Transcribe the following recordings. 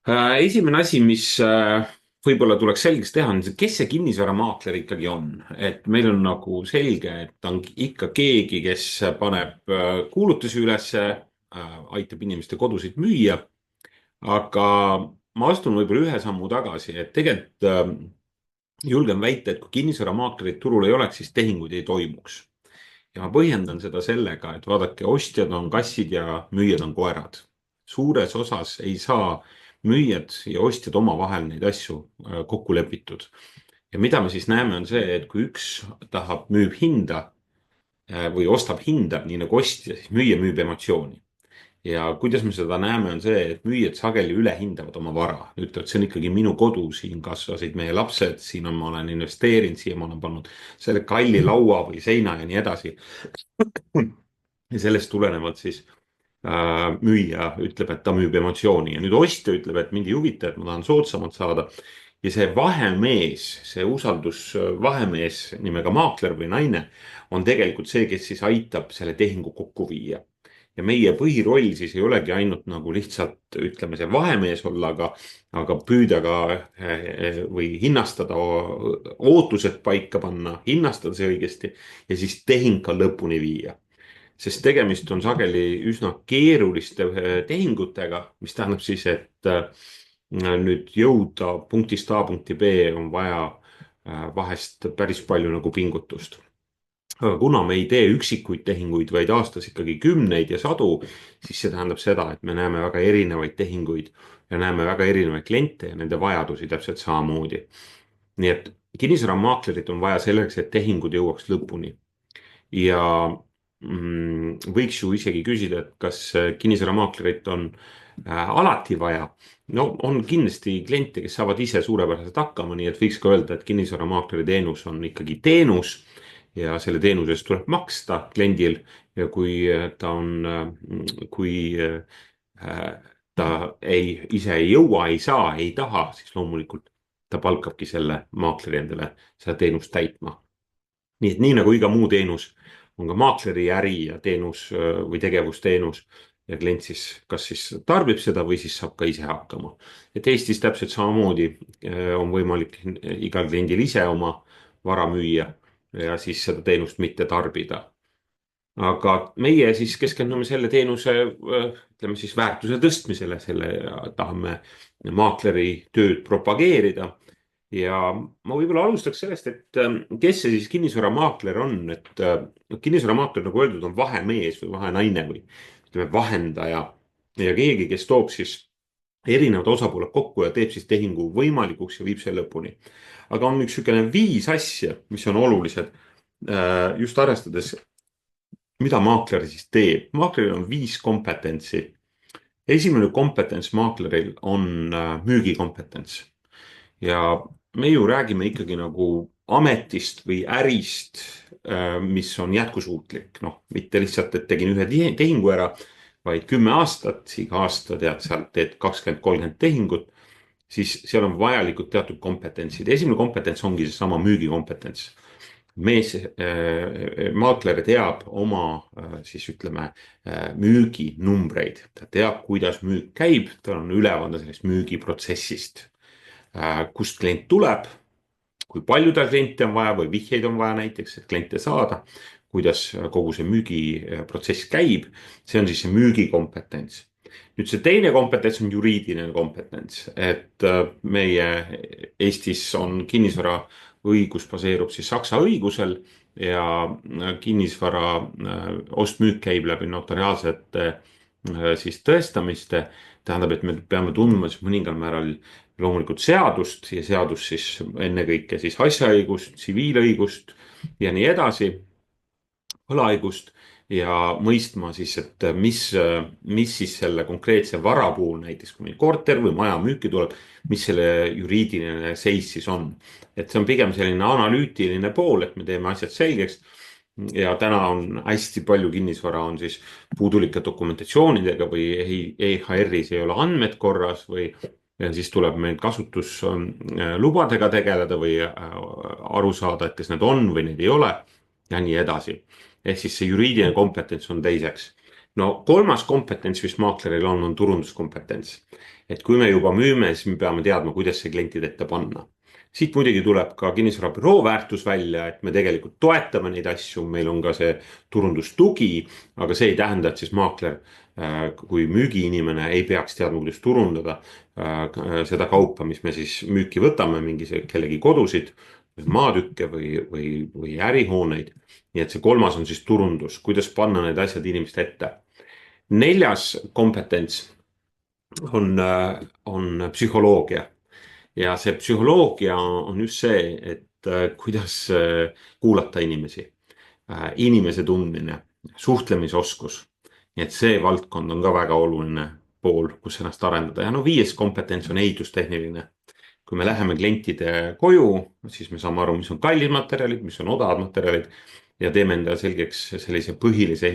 Esimene asi, mis võib-olla tuleks selgeks teha, on see, kes see kinnisvaramaakler ikkagi on. Et meil on nagu selge, et ta on ikka keegi, kes paneb kuulutusi ülesse, aitab inimeste kodusid müüa. Aga ma astun võib-olla ühe sammu tagasi, et tegelikult julgen väita, et kui kinnisvaramaaklerit turul ei oleks, siis tehinguid ei toimuks. Ja ma põhjendan seda sellega, et vaadake, ostjad on kassid ja müüjad on koerad. Suures osas ei saa müüjad ja ostjad omavahel neid asju kokku lepitud. Ja mida me siis näeme, on see, et kui üks müüb hinda või ostab hinda, nii nagu ostja, siis müüja müüb emotsiooni. Ja kuidas me seda näeme, on see, et müüjad sageli ülehindavad oma vara. Ütlevad, see on ikkagi minu kodu, siin kasvasid meie lapsed, ma olen investeerinud, siia ma olen pannud selle kalli laua või seina ja nii edasi. Ja sellest tulenevalt siis müüja ütleb, et ta müüb emotsiooni ja nüüd ostja ütleb, et mind ei huvita, et ma tahan soodsamalt saada. Ja see vahemees, see usaldusvahemees nimega maakler või naine on tegelikult see, kes siis aitab selle tehingu kokku viia. Ja meie põhiroll siis ei olegi ainult nagu lihtsalt ütleme see vahemees olla, aga püüda ka või hinnastada, ootused paika panna, hinnastada see õigesti ja siis tehing ka lõpuni viia. Sest tegemist on sageli üsna keeruliste tehingutega, mis tähendab siis, et nüüd jõuda punktist A punkti B on vaja vahest päris palju nagu pingutust. Aga kuna me ei tee üksikuid tehinguid, vaid aastas ikkagi kümneid ja sadu, siis see tähendab seda, et me näeme väga erinevaid tehinguid ja näeme väga erinevaid kliente ja nende vajadusi täpselt samamoodi. Nii et kinnisvaramaaklerit on vaja selleks, et tehingud jõuaks lõpuni. Ja võiks ju isegi küsida, et kas kinnisvaramaaklerit on alati vaja. No on kindlasti kliente, kes saavad ise suurepäraselt hakkama, nii et võiks ka öelda, et kinnisvaramaakleri teenus on ikkagi teenus ja selle teenuse eest tuleb maksta kliendil ja kui ta ise ei jõua, ei saa, ei taha, siis loomulikult ta palkabki selle maakleri endale seda teenust täitma. Nii et nii nagu iga muu teenus on ka maakleri äri ja teenus või tegevusteenus ja klient siis kas siis tarbib seda või siis saab ka ise hakkama. Et Eestis täpselt samamoodi on võimalik igal kliendil ise oma vara müüa ja siis seda teenust mitte tarbida. Aga meie siis keskendume selle teenuse, ütleme siis väärtuse tõstmisele, selle tahame maakleri tööd propageerida. Ja ma võib-olla alustaks sellest, et kes see siis kinnisvaramaakler on, et kinnisvaramaakler, nagu öeldud, on vahemees või vahenaine või ütleme vahendaja ja keegi, kes toob siis erinevad osapooled kokku ja teeb siis tehingu võimalikuks ja viib selle lõpuni. Aga on üks niisugune 5 asja, mis on olulised just arvestades, mida maakler siis teeb. Maakleril on 5 kompetentsi. Esimene kompetents maakleril on müügikompetents. Ja me ju räägime ikkagi nagu ametist või ärist, mis on jätkusuutlik. Noh, mitte lihtsalt, et tegin ühe tehingu ära, vaid 10 aastat, iga aasta sealt teed 20-30 tehingut, siis seal on vajalikud teatud kompetentsid. Esimene kompetents ongi see sama müügikompetents. Maakler teab oma siis ütleme müüginumbreid, ta teab, kuidas müük käib, tal on ülevaade sellest müügiprotsessist, kust klient tuleb, kui palju tal kliente on vaja või vihjeid on vaja näiteks, et kliente saada, kuidas kogu see müügiprotsess käib, see on siis see müügikompetents. Nüüd see teine kompetents on juriidiline kompetents, et meie Eestis on kinnisvara õigus baseerub siis saksa õigusel ja kinnisvara ost-müük käib läbi notariaalsete siis tõestamiste. Tähendab, et me peame tundma siis mõningal määral loomulikult seadust ja seadus siis ennekõike siis asjaõigust, tsiviilõigust ja nii edasi, võlaõigust ja mõistma siis, et mis siis selle konkreetse vara puhul, näiteks kui meil korter või maja müüki tuleb, mis selle juriidiline seis siis on. Et see on pigem selline analüütiline pool, et me teeme asjad selgeks. Ja täna on hästi palju kinnisvara on siis puudulike dokumentatsioonidega või EHR-is ei ole andmed korras või ja siis tuleb meil kasutuslubadega tegeleda või aru saada, et kas need on või need ei ole ja nii edasi. Ehk siis see juriidiline kompetents on teiseks. no kolmas kompetents, mis maakleril on turunduskompetents. Et kui me juba müüme, siis me peame teadma, kuidas see klientide ette panna. Siit muidugi tuleb ka kinnisvarabüroo väärtus välja, et me tegelikult toetame neid asju, meil on ka see turundustugi, aga see ei tähenda, et siis maakler kui müügiinimene ei peaks teadma, kuidas turundada seda kaupa, mis me siis müüki võtame, kellegi kodusid, maatükke või ärihooneid. nii et see kolmas on siis turundus, kuidas panna need asjad inimeste ette. Neljas kompetents on psühholoogia ja see psühholoogia on just see, et kuidas kuulata inimesi, inimese tundmine, suhtlemisoskus. nii et see valdkond on ka väga oluline pool, kus ennast arendada ja no viies kompetents on ehitustehniline. kui me läheme klientide koju, siis me saame aru, mis on kallid materjalid, mis on odavad materjalid ja teeme endale selgeks sellise põhilise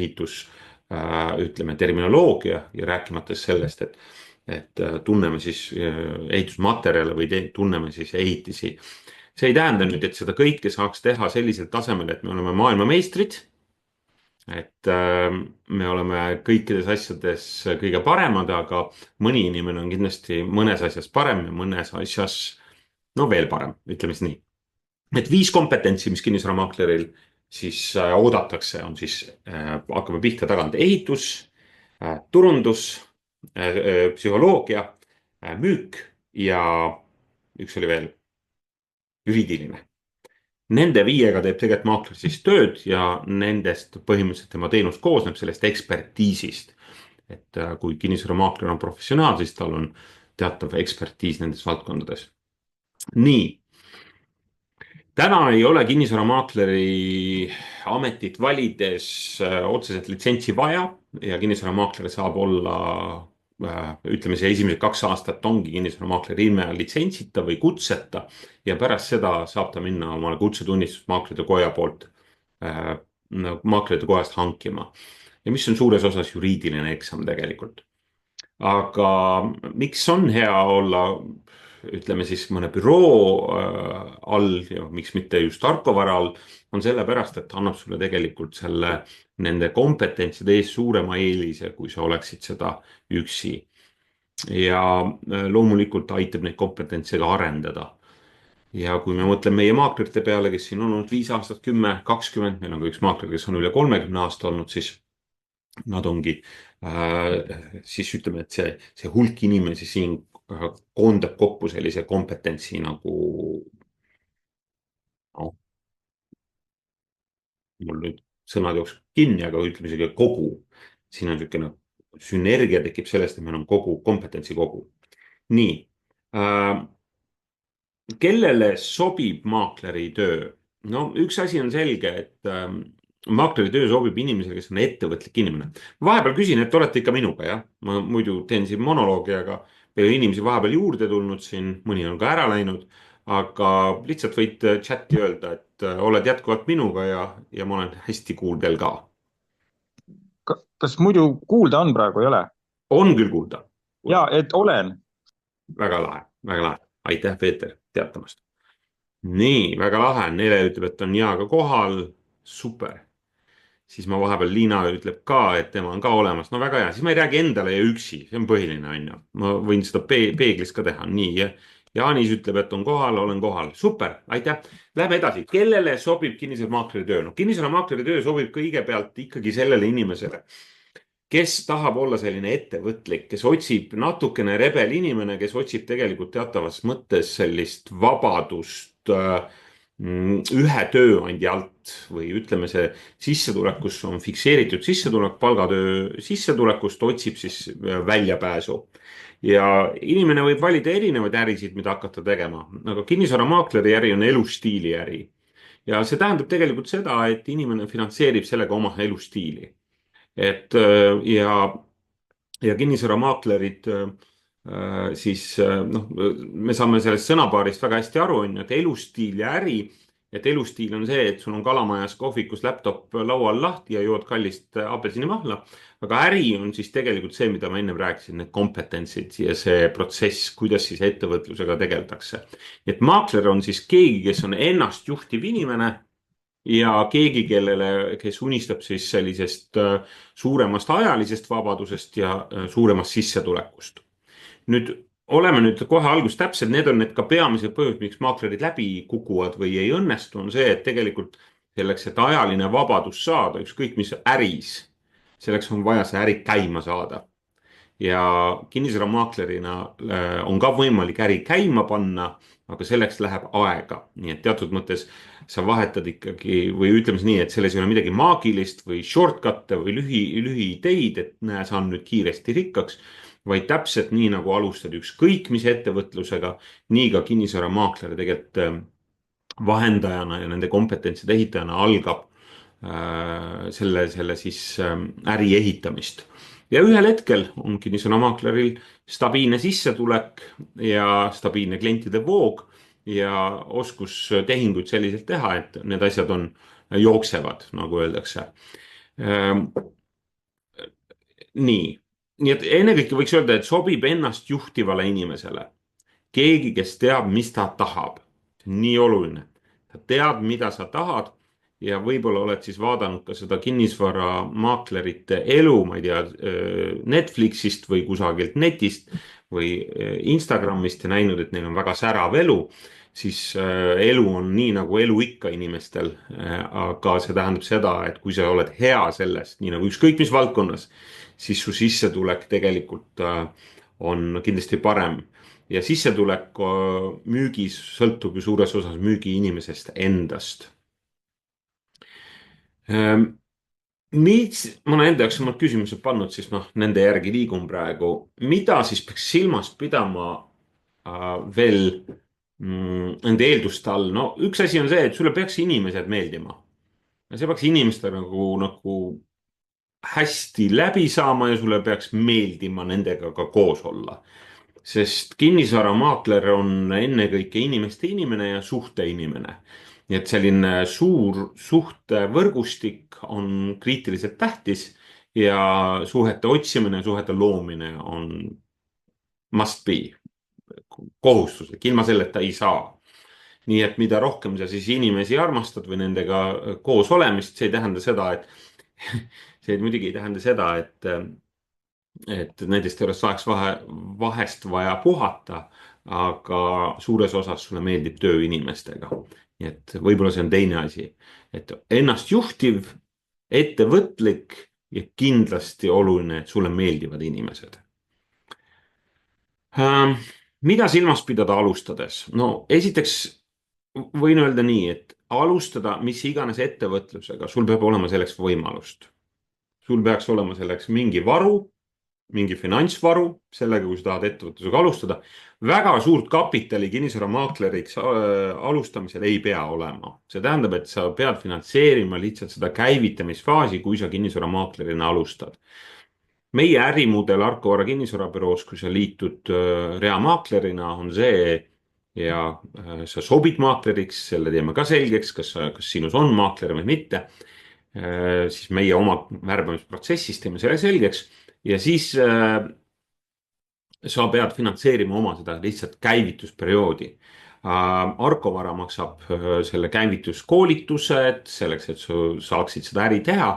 ütleme terminoloogia ja rääkimata sellest, et tunneme siis ehitusmaterjale või tunneme siis ehitisi. see ei tähenda nüüd, et seda kõike saaks teha sellisel tasemel, et me oleme maailmameistrid. et me oleme kõikides asjades kõige paremad, aga mõni inimene on kindlasti mõnes asjas parem ja mõnes asjas no veel parem, ütleme siis nii. et 5 kompetentsi, mis kinnisvaramaakleril siis oodatakse, on siis, hakkame pihta tagant, ehitus, turundus, psühholoogia, müük ja üks oli veel, juriidiline. Nende 5-ga teeb tegelikult maakler siis tööd ja nendest põhimõtteliselt tema teenus koosneb sellest ekspertiisist. et kui kinnisvaramaakler on professionaal, siis tal on teatav ekspertiis nendes valdkondades. nii. täna ei ole kinnisvaramaakleri ametit valides otseselt litsentsi vaja ja kinnisvaramaakler saab olla, ütleme see esimesed 2 aastat ongi kinnisvaramaakler ilma litsentsita või kutseta ja pärast seda saab ta minna omale kutsetunnistust maaklerite koja poolt maaklerite kojast hankima. ja mis on suures osas juriidiline eksam tegelikult. aga miks on hea olla, ütleme siis mõne büroo all ja miks mitte just tarkvara all, on sellepärast, et annab sulle tegelikult nende kompetentside ees suurema eelise, kui sa oleksid seda üksi. ja loomulikult aitab neid kompetentse ka arendada. ja kui me mõtleme meie maaklerite peale, kes siin on olnud 5 aastat, 10, 20, meil on ka üks maakler, kes on üle 30 aasta olnud, siis nad ongi, siis ütleme, et see hulk inimesi siin koondab kokku sellise kompetentsi nagu, noh, mul nüüd sõnad jooks kinni, aga ütleme isegi kogu. siin on niisugune sünergia tekib sellest, et meil on kogu kompetentsi kogu. nii. Kellele sobib maakleri töö? no üks asi on selge, et maakleri töö sobib inimesele, kes on ettevõtlik inimene. vahepeal küsin, et olete ikka minuga, jah? ma muidu teen siin monoloogi, aga meil on inimesi vahepeal juurde tulnud siin, mõni on ka ära läinud. aga lihtsalt võite chati öelda, et oled jätkuvalt minuga ja ma olen hästi kuuldel ka. Kas muidu kuulda on praegu, ei ole? on küll kuulda. ja, et olen. väga lahe, väga lahe. aitäh, Peeter, teatamast. nii, väga lahe. Nele ütleb, et on Jaaga kohal. super. siis ma vahepeal, Liina ütleb ka, et tema on ka olemas. no väga hea, siis ma ei räägi endale ja üksi, see on põhiline, on ju. ma võin seda peeglis ka teha, nii. Jaanis ütleb, et on kohal, olen kohal. super, aitäh. Lähme edasi. kellele sobib kinnisvaramaakleri töö? no kinnisvaramaakleri töö sobib kõigepealt ikkagi sellele inimesele, kes tahab olla selline ettevõtlik, kes otsib natukene rebel inimene, kes otsib tegelikult teatavas mõttes sellist vabadust ühe tööandja alt või ütleme, see sissetulek, kus on fikseeritud sissetulek, palgatöö sissetulekust otsib siis väljapääsu. ja inimene võib valida erinevaid ärisid, mida hakata tegema, aga kinnisvaramaakleri äri on elustiili äri. ja see tähendab tegelikult seda, et inimene finantseerib sellega oma elustiili. et ja kinnisvaramaaklerid siis noh, me saame sellest sõnapaarist väga hästi aru, on ju, et elustiil ja äri. et elustiil on see, et sul on kalamajas kohvikus laptop laual lahti ja jood kallist apelsinimahla. aga äri on siis tegelikult see, mida ma ennem rääkisin, need kompetentsid ja see protsess, kuidas siis ettevõtlusega tegeldakse. et maakler on siis keegi, kes on ennast juhtiv inimene. ja keegi, kes unistab siis sellisest suuremast ajalisest vabadusest ja suuremast sissetulekust. Nüüd oleme nüüd kohe alguses täpsed, need on need ka peamised põhjused, miks maaklerid läbi kukuvad või ei õnnestu, on see, et tegelikult selleks, et ajaline vabadus saada, ükskõik mis äris, selleks on vaja see äri käima saada. Ja kinnisvaramaaklerina on ka võimalik äri käima panna, aga selleks läheb aega. Nii et teatud mõttes sa vahetad ikkagi või ütleme siis nii, et selles ei ole midagi maagilist või shortcut'e või lühiideid, et näe, saan nüüd kiiresti rikkaks, vaid täpselt nii nagu alustad ükskõik mis ettevõtlusega, nii ka kinnisvaramaakler tegelikult vahendajana ja nende kompetentside ehitajana algab selle siis äri ehitamist. Ja ühel hetkel on kinnisvaramaakleril stabiilne sissetulek ja stabiilne klientide voog ja oskus tehinguid selliselt teha, et need asjad jooksevad, nagu öeldakse. Nii, nii et ennekõike võiks öelda, et sobib ennast juhtivale inimesele. Keegi, kes teab, mis ta tahab. Nii oluline. Sa tead, mida sa tahad ja võib-olla oled siis vaadanud ka seda kinnisvaramaaklerite elu, ma ei tea, Netflixist või kusagilt netist või Instagramist ja näinud, et neil on väga särav elu, siis elu on nii nagu elu ikka inimestel. Aga see tähendab seda, et kui sa oled hea sellest, nii nagu ükskõik mis valdkonnas, siis su sissetulek tegelikult on kindlasti parem. Ja sissetulek müügis sõltub ju suures osas müügiinimesest endast. Miks ma olen enda jaoks omad küsimused pannud, siis nende järgi liigun praegu. Mida siis peaks silmas pidama veel nende eelduste all? No üks asi on see, et sulle peaks inimesed meeldima. Ja see peaks inimestele nagu hästi läbi saama ja sulle peaks meeldima nendega ka koos olla. Sest kinnisvaramaakler on ennekõike inimeste inimene ja suhte inimene. Nii et selline suur suhtevõrgustik on kriitiliselt tähtis ja suhete otsimine ja suhete loomine on must be, kohustuslik, ilma selleta ei saa. Nii et mida rohkem sa siis inimesi armastad või nendega koos olemist, see ei tähenda seda, et see muidugi ei tähenda seda, et nendest juures oleks vahest vaja puhata, aga suures osas sulle meeldib töö inimestega. Nii et võib-olla see on teine asi, et ennast juhtiv, ettevõtlik ja kindlasti oluline, et sulle meeldivad inimesed. Mida silmas pidada alustades? No esiteks võin öelda nii, et alustada mis iganes ettevõtlusega, sul peab olema selleks võimalust. Sul peaks olema selleks mingi varu, mingi finantsvaru, sellega, kui sa tahad ettevõtlusega alustada. Väga suurt kapitali kinnisvaramaakleriks alustamisel ei pea olema. See tähendab, et sa pead finantseerima lihtsalt seda käivitamisfaasi, kui sa kinnisvaramaaklerina alustad. Meie ärimudel Arko Vara kinnisvarabüroos, kui sa liitud reamaaklerina, on see ja sa sobid maakleriks, selle teeme ka selgeks, kas sinus on maakler või mitte. Siis meie oma värbamisprotsessis teeme selle selgeks ja siis sa pead finantseerima oma seda lihtsalt käivitusperioodi. Arko Vara maksab selle käivituskoolitused selleks, et sa saaksid seda äri teha,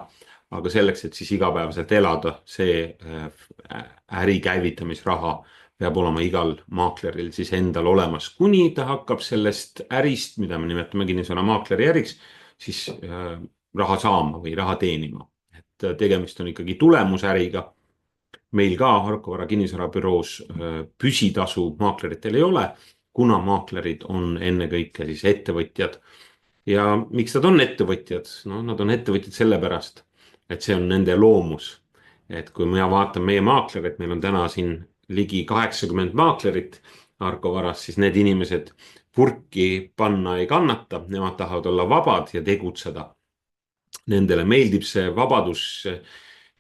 aga selleks, et siis igapäevaselt elada, see äri käivitamisraha peab olema igal maakleril siis endal olemas, kuni ta hakkab sellest ärist, mida me nimetame kinnisvaramaakleri äriks, siis raha saama või raha teenima. Et tegemist on ikkagi tulemusäriga. Meil ka Arko Vara kinnisvarabüroos püsitasu maakleritel ei ole, kuna maaklerid on ennekõike siis ettevõtjad. Ja miks nad on ettevõtjad? No, nad on ettevõtjad sellepärast, et see on nende loomus. Et kui ma vaatan meie maaklerit, meil on täna siin ligi 80 maaklerit Arko Varas, siis need inimesed purki panna ei kannata, nemad tahavad olla vabad ja tegutseda. Nendele meeldib see vabadus,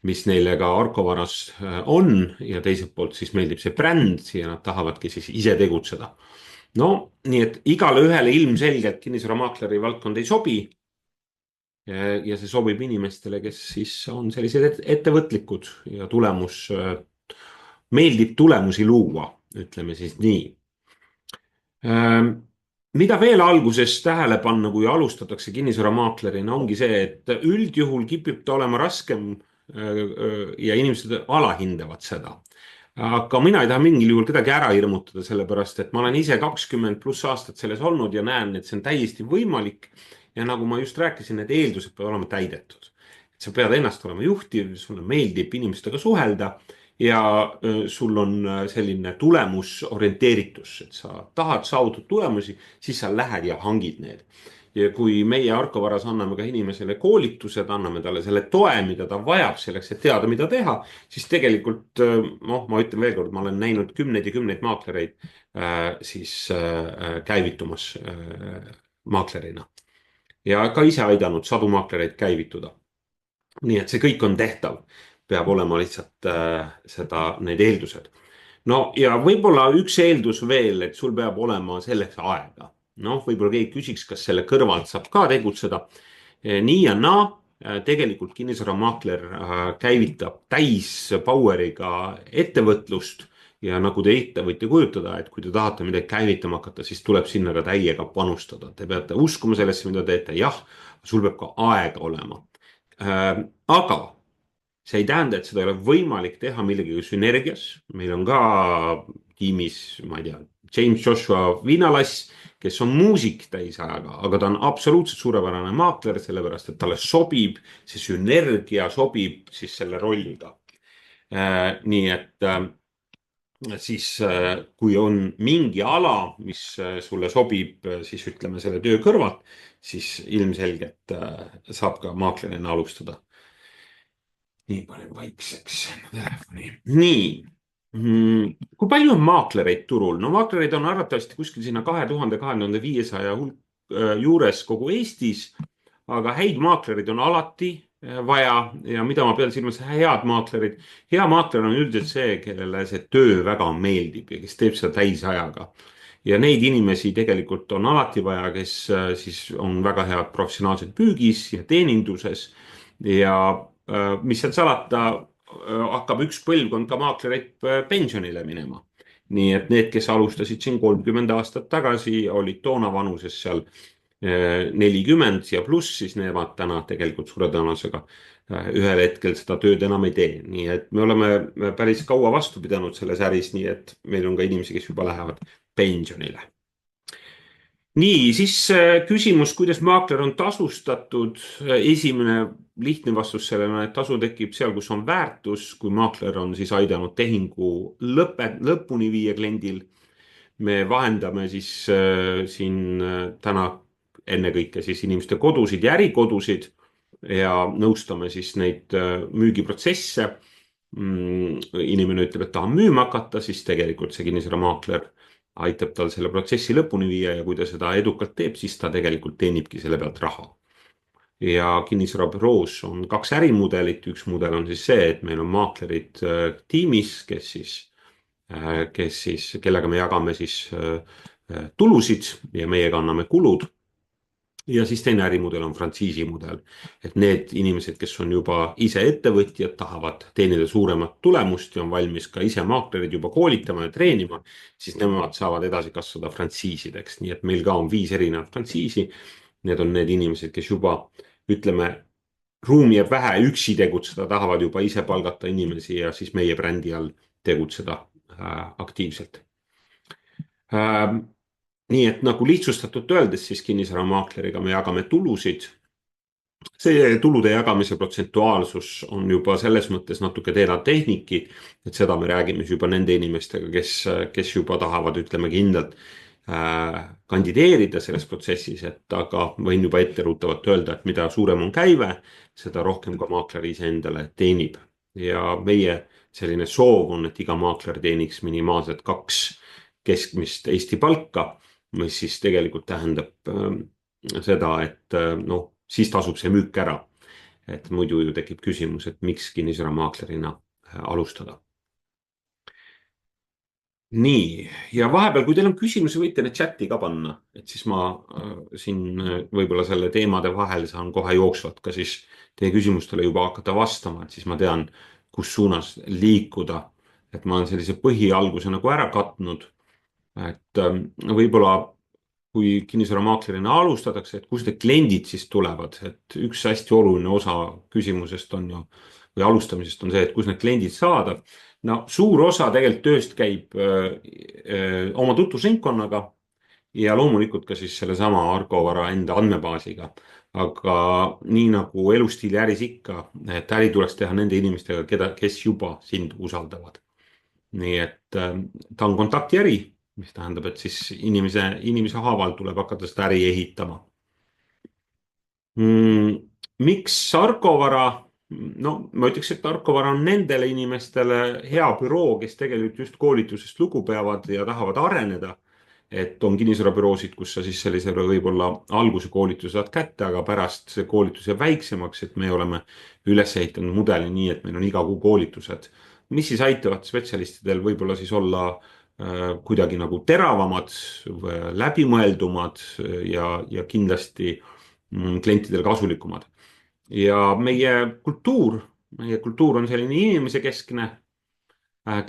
mis neile ka Arko Varas on ja teiselt poolt siis meeldib see bränd ja nad tahavadki siis ise tegutseda. No, nii et igale ühele ilmselgelt kinnisvaramaakleri valdkond ei sobi. Ja see sobib inimestele, kes siis on sellised ettevõtlikud ja meeldib tulemusi luua, ütleme siis nii. mida veel alguses tähele panna, kui alustatakse kinnisvaramaaklerina, ongi see, et üldjuhul kipib ta olema raskem ja inimesed alahindavad seda. Aga mina ei taha mingil juhul kedagi ära hirmutada, sellepärast et ma olen ise 20+ aastat selles olnud ja näen, et see on täiesti võimalik. Ja nagu ma just rääkisin, need eeldused peavad olema täidetud. Sa pead ennast olema juhtiv, sulle meeldib inimestega suhelda ja sul on selline tulemusorienteeritus, et sa tahad saavutada tulemusi, siis sa lähed ja hangid need. Ja kui meie Arko Varas anname ka inimesele koolitused, anname talle selle toe, mida ta vajab selleks, et teada, mida teha, siis tegelikult, noh, ma ütlen veel kord, ma olen näinud kümneid ja kümneid maaklereid käivitumas maaklerina. Ja ka ise aidanud sadu maaklereid käivituda. Nii et see kõik on tehtav, peab olema lihtsalt need eeldused. No ja võib-olla üks eeldus veel, et sul peab olema selleks aega. Noh, võib-olla keegi küsiks, kas selle kõrvalt saab ka tegutseda. Nii ja naa, tegelikult kinnisvaramaakler käivitab täis power'iga ettevõtlust ja nagu te ette võite kujutada, et kui te tahate midagi käivitama hakata, siis tuleb sinna ka täiega panustada. Te peate uskuma sellesse, mida teete. Jah, sul peab ka aega olema. Aga see ei tähenda, et seda ei ole võimalik teha millegagi sünergias. Meil on ka tiimis, ma ei tea, James Joshua Viinalas, kes on muusik täisajaga, aga ta on absoluutselt suurepärane maakler, sellepärast et talle sobib, see sünergia sobib siis selle rolliga. Nii et siis kui on mingi ala, mis sulle sobib, siis ütleme selle töö kõrvalt, siis ilmselgelt saab ka maaklerina alustada. Nii, panen vaikseks telefoni. Nii, kui palju on maaklereid turul? No maaklereid on arvatavasti kuskil sinna 2000–2500 juures kogu Eestis, aga häid maaklerid on alati vaja ja mida ma pean silmas head maaklerid. Hea maakler on üldiselt see, kellele see töö väga meeldib ja kes teeb seda täisajaga. Ja neid inimesi tegelikult on alati vaja, kes siis on väga head professionaalsed püügis ja teeninduses ja mis seal salata, hakkab üks põlvkond ka maaklereid pensionile minema. Nii et need, kes alustasid siin 30 aastat tagasi, olid toona vanuses seal 40 ja pluss, siis nemad täna tegelikult suure tõenäosusega ühel hetkel seda tööd enam ei tee. Nii et me oleme päris kaua vastu pidanud selles äris, nii et meil on ka inimesi, kes juba lähevad pensionile. Nii, siis küsimus, kuidas maakler on tasustatud. Esimene lihtne vastus sellele, et tasu tekib seal, kus on väärtus, kui maakler on siis aidanud tehingu lõpuni viia kliendil. Me vahendame siis siin täna ennekõike siis inimeste kodusid ja ärikodusid ja nõustame siis neid müügiprotsesse. Inimene ütleb, et tahan müüma hakata, siis tegelikult see kinnisvaramaakler aitab tal selle protsessi lõpuni viia ja kui ta seda edukalt teeb, siis ta tegelikult teenibki selle pealt raha. Ja kinnisvarabüroos on 2 ärimudelit. Üks mudel on siis see, et meil on maaklerid tiimis, kellega me jagame siis tulusid ja meie kanname kulud. Ja siis teine ärimudel on frantsiisi mudel, et need inimesed, kes on juba ise ettevõtjad, tahavad teenida suuremat tulemust ja on valmis ka ise maaklerid juba koolitama ja treenima, siis nemad saavad edasi kasvada frantsiisideks. Nii et meil ka on 5 erinevat frantsiisi. Need on need inimesed, kes juba, ütleme, ruumi jääb vähe üksi tegutseda, tahavad juba ise palgata inimesi ja siis meie brändi all tegutseda aktiivselt. Nii et nagu lihtsustatult öeldes, siis kinnisvaramaakleriga me jagame tulusid. See tulude jagamise protsentuaalsus on juba selles mõttes natuke tehniki, et seda me räägime juba nende inimestega, kes juba tahavad, ütleme kindlalt kandideerida selles protsessis, et aga võin juba etteruutavalt öelda, et mida suurem on käive, seda rohkem ka maakler ise endale teenib. Ja meie selline soov on, et iga maakler teeniks minimaalselt 2 keskmist Eesti palka, mis siis tegelikult tähendab seda, et noh, siis tasub see müük ära. Et muidu ju tekib küsimus, et miks kinnisvaramaaklerina alustada. Nii, ja vahepeal, kui teil on küsimusi, võite need chati ka panna, et siis ma siin võib-olla selle teemade vahel saan kohe jooksvalt ka siis teie küsimustele juba hakata vastama, et siis ma tean, kus suunas liikuda. Et ma olen sellise põhialguse nagu ära katnud. Et võib-olla kui kinnisvaramaaklerina alustatakse, et kust need kliendid siis tulevad, et üks hästi oluline osa küsimusest on ju, või alustamisest on see, et kust need kliendid saada. No suur osa tegelikult tööst käib oma tutvusringkonnaga ja loomulikult ka siis sellesama Argo Vara enda andmebaasiga. Aga nii nagu elustiili äris ikka, et äri tuleks teha nende inimestega, kes juba sind usaldavad. Nii et ta on kontaktiäri, mis tähendab, et siis inimese haaval tuleb hakata seda äri ehitama. Miks Argo Vara? No ma ütleks, et Argo Vara on nendele inimestele hea büroo, kes tegelikult just koolitusest lugu peavad ja tahavad areneda. Et on kinnisvarabüroosid, kus sa siis sellisele võib-olla alguse koolituse saad kätte, aga pärast see koolitus jääb väiksemaks, et me oleme üles ehitanud mudeli nii, et meil on iga kuu koolitused, mis siis aitavad spetsialistidel võib-olla siis olla kuidagi nagu teravamad, läbimõeldumad ja kindlasti klientidele kasulikumad. Ja meie kultuur on selline inimese keskne,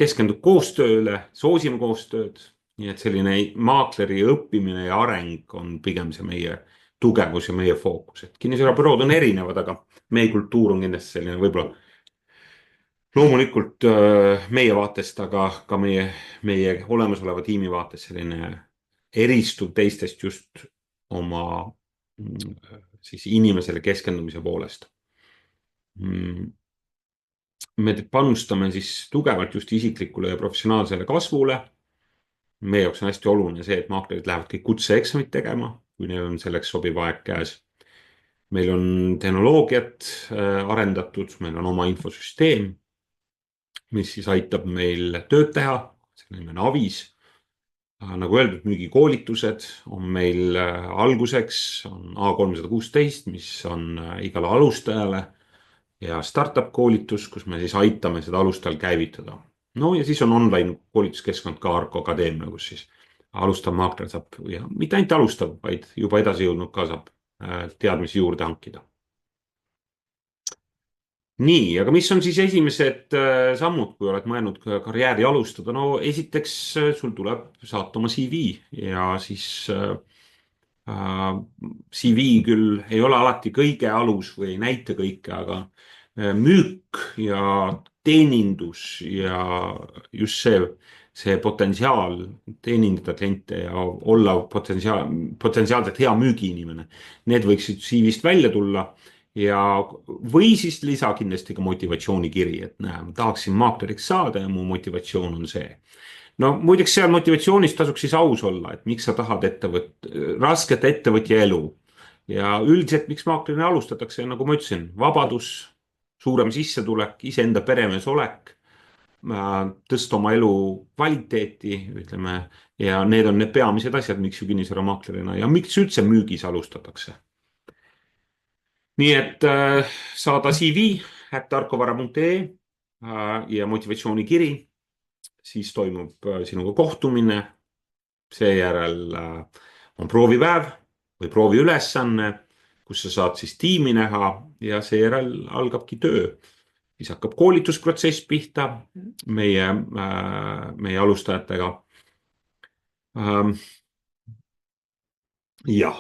keskendub koostööle, soosime koostööd. Nii et selline maakleri õppimine ja areng on pigem see meie tugevus ja meie fookus. Et kinnisvarabürood on erinevad, aga meie kultuur on kindlasti selline võib-olla loomulikult meie vaatest, aga ka meie olemasoleva tiimi vaates selline eristuv teistest just oma siis inimesele keskendumise poolest. Me panustame siis tugevalt just isiklikule ja professionaalsele kasvule. Meie jaoks on hästi oluline see, et maaklerid lähevad kõik kutseeksamid tegema, kui neil on selleks sobiv aeg käes. Meil on tehnoloogiat arendatud, meil on oma infosüsteem, mis siis aitab meil tööd teha, selle nimi on Avis. Nagu öeldud, müügikoolitused on meil alguseks, on A316, mis on igale alustajale ja startup koolitus, kus me siis aitame seda alustajal käivitada. No ja siis on online koolituskeskkond ka Argo Akadeemia, kus siis alustav maakler saab ja mitte ainult alustav, vaid juba edasi jõudnud ka saab teadmisi juurde hankida. Nii, aga mis on siis esimesed sammud, kui oled mõelnud karjääri alustada? No esiteks sul tuleb saata oma CV ja siis CV küll ei ole alati kõige alus või ei näita kõike, aga müük ja teenindus ja just see potentsiaal teenindada kliente ja olla potentsiaalselt hea müügiinimene. Need võiksid CV-st välja tulla ja või siis lisa kindlasti ka motivatsioonikiri, et näe, ma tahaksin maakleriks saada ja mu motivatsioon on see. No muideks seal motivatsioonis tasuks siis aus olla, et miks sa tahad rasket ettevõtja elu. Ja üldiselt, miks maaklerina alustatakse, nagu ma ütlesin, vabadus, suurem sissetulek, iseenda peremees olek, tõsta oma elu kvaliteeti, ütleme, ja need on need peamised asjad, miks ju kinnisvaramaaklerina ja miks üldse müügis alustatakse. Nii et saada CV @arkovara.ee ja motivatsioonikiri, siis toimub sinuga kohtumine, seejärel on proovipäev või prooviülesanne, kus sa saad siis tiimi näha ja seejärel algabki töö. Siis hakkab koolitusprotsess pihta meie alustajatega. Jah,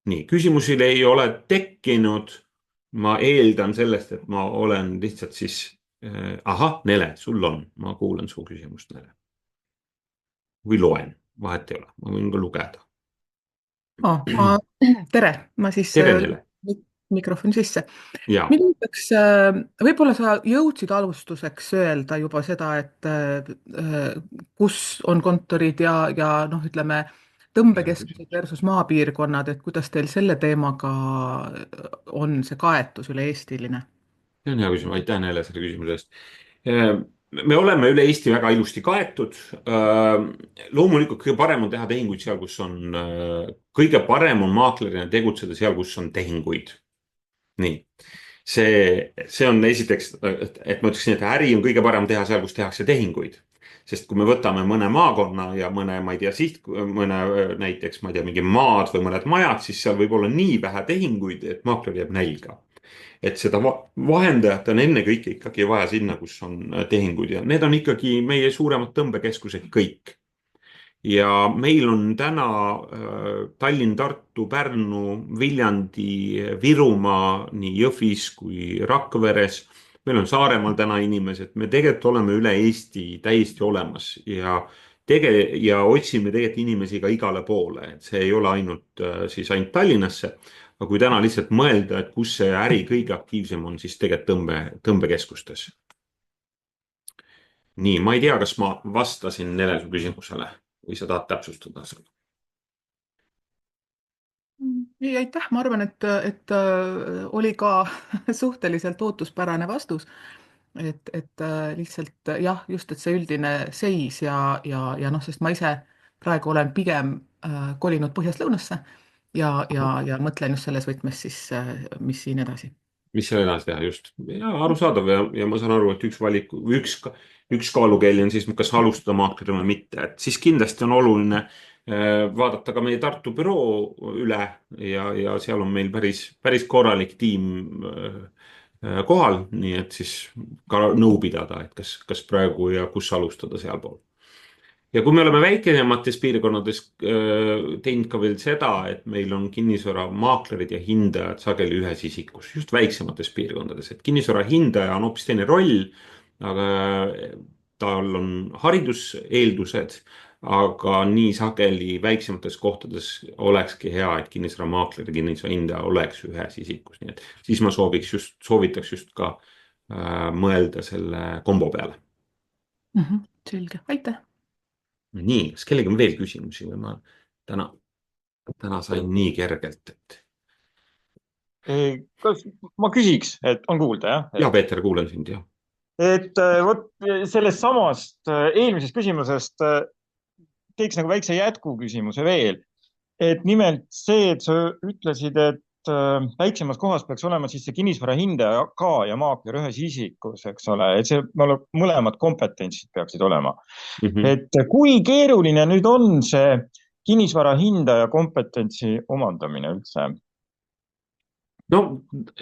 nii, küsimusi ei ole tekkinud. Ma eeldan sellest, et ma olen lihtsalt siis, Nele, sul on, ma kuulan su küsimust, Nele. Või loen, vahet ei ole, ma võin ka lugeda. Tere, ma siis mikrofoni sisse. Võib-olla sa jõudsid alustuseks öelda juba seda, et kus on kontorid ja noh, ütleme, tõmbekeskused versus maapiirkonnad, et kuidas teil selle teemaga on see kaetus üle-eestiline? See on hea küsimus, aitäh Nele selle küsimuse eest. Me oleme üle Eesti väga ilusti kaetud. Loomulikult kõige parem on teha tehinguid seal, kus on, kõige parem on maaklerina tegutseda seal, kus on tehinguid. Nii, see on esiteks, et ma ütleksin, et äri on kõige parem teha seal, kus tehakse tehinguid. Sest kui me võtame mõne maakonna ja mõne, ma ei tea, mõne näiteks, ma ei tea, mingi maad või mõned majad, siis seal võib olla nii vähe tehinguid, et maakler jääb nälga. Et seda vahendajat on ennekõike ikkagi vaja sinna, kus on tehinguid ja need on ikkagi meie suuremad tõmbekeskused kõik. ja meil on täna Tallinn, Tartu, Pärnu, Viljandi, Virumaa, nii Jõhvis kui Rakveres. meil on Saaremaal täna inimesed, me tegelikult oleme üle Eesti täiesti olemas ja otsime tegelikult inimesi ka igale poole, et see ei ole siis ainult Tallinnasse. aga kui täna lihtsalt mõelda, et kus see äri kõige aktiivsem on, siis tegelikult tõmbekeskustes. nii, ma ei tea, kas ma vastasin Nele su küsimusele või sa tahad täpsustada seda? ei, aitäh, ma arvan, et oli ka suhteliselt ootuspärane vastus. Et lihtsalt jah, just, et see üldine seis ja noh, sest ma ise praegu olen pigem kolinud põhjast lõunasse ja mõtlen just selles võtmes siis, mis siin edasi. Mis seal edasi teha, just. ja arusaadav ja ma saan aru, et üks valik, üks kaalukeeli on siis, kas alustada maaklerina või mitte, et siis kindlasti on oluline vaadata ka meie Tartu büroo üle ja seal on meil päris korralik tiim kohal, nii et siis ka nõu pidada, et kas praegu ja kus alustada sealpool. ja kui me oleme väiksemates piirkonnades teinud ka veel seda, et meil on kinnisvaramaaklerid ja hindajad sageli ühes isikus, just väiksemates piirkondades, et kinnisvara hindaja on hoopis teine roll, aga tal on hariduseeldused, aga nii sageli väiksemates kohtades olekski hea, et kinnisvaramaakler ja kinnisvara hindaja oleks ühes isikus, nii et siis ma soovitaks just ka mõelda selle kombo peale. Selge, aitäh. nii, kas kellelgi on veel küsimusi või ma täna sain nii kergelt, et. kas ma küsiks, et on kuulda, jah? ja Peeter, kuulan sind, jah. et vot sellest samast eelmisest küsimusest teeks nagu väikse jätkuküsimuse veel. et nimelt see, et sa ütlesid, et väiksemas kohas peaks olema siis see kinnisvara hindaja ka ja maakler ühes isikus, eks ole, et see mõlemad kompetentsid peaksid olema. et kui keeruline nüüd on see kinnisvara hindaja kompetentsi omandamine üldse? no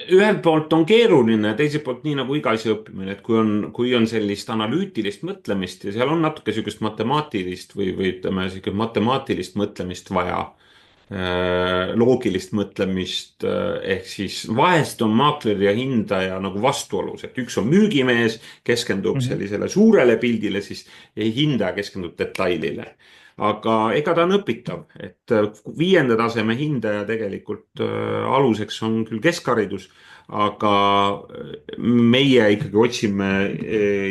ühelt poolt on keeruline, teiselt poolt nii nagu iga asja õppimine, et kui on sellist analüütilist mõtlemist ja seal on natuke sihukest matemaatilist või ütleme, sihuke matemaatilist mõtlemist vaja, loogilist mõtlemist, ehk siis vahest on maakler ja hindaja nagu vastuolus, et üks on müügimees, keskendub sellisele suurele pildile, siis hindaja keskendub detailile. aga ega ta on õpitav, et 5. taseme hindaja tegelikult aluseks on küll keskharidus, aga meie ikkagi otsime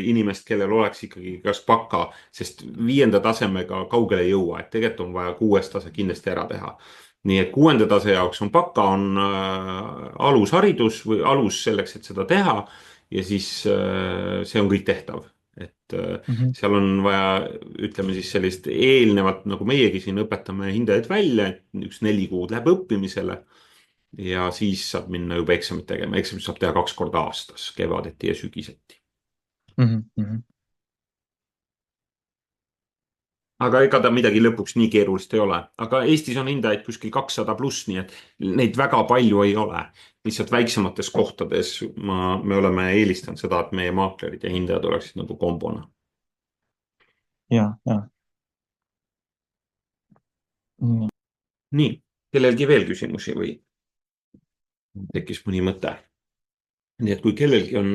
inimest, kellel oleks ikkagi kas baka, sest 5. tasemega kaugele ei jõua, et tegelikult on vaja 6. tase kindlasti ära teha. nii et 6. tase jaoks on baka, on alusharidus või alus selleks, et seda teha ja siis see on kõik tehtav. et seal on vaja, ütleme siis sellist eelnevat, nagu meiegi siin õpetame hindajaid välja, et üks 4 kuud läheb õppimisele. ja siis saab minna juba eksamit tegema, eksamit saab teha 2 korda aastas, kevadeti ja sügiseti. aga ega ta midagi lõpuks nii keerulist ei ole, aga Eestis on hindajaid kuskil 200+, nii et neid väga palju ei ole. lihtsalt väiksemates kohtades me oleme eelistanud seda, et meie maaklerid ja hindajad oleksid nagu kombona. ja. nii, kellelgi veel küsimusi või tekkis mõni mõte? nii et kui kellelgi on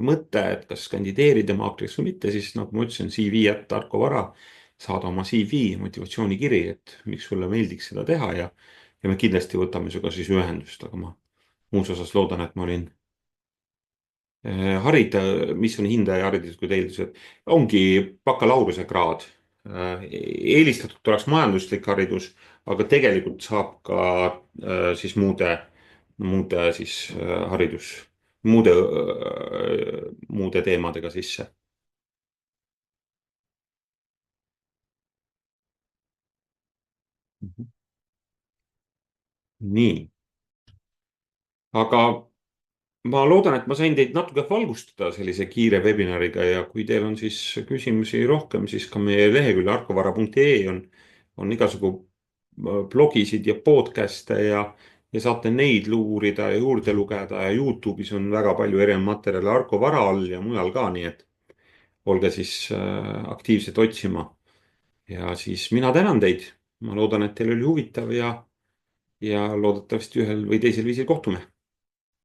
mõte, et kas kandideerida maakleriks või mitte, siis nagu ma ütlesin, CV@Tarko Vara, saada oma CV, motivatsioonikiri, et miks sulle meeldiks seda teha ja me kindlasti võtame sinuga siis ühendust, aga ma muus osas loodan, et ma olin harida, mis on hindaja hariduslikud eeldused, ongi bakalaureusekraad. eelistatud oleks majanduslik haridus, aga tegelikult saab ka siis muude siis muude teemadega sisse. nii. aga ma loodan, et ma sain teid natuke valgustada sellise kiire webinariga ja kui teil on siis küsimusi rohkem, siis ka meie lehekülje arkovara.ee on igasugu blogisid ja podcast'e ja saate neid uurida ja juurde lugeda ja Youtube'is on väga palju erinevaid materjale Arko Vara all ja mujal ka, nii et olge siis aktiivselt otsima. ja siis mina tänan teid. Ma loodan, et teil oli huvitav ja loodetavasti ühel või teisel viisil kohtume.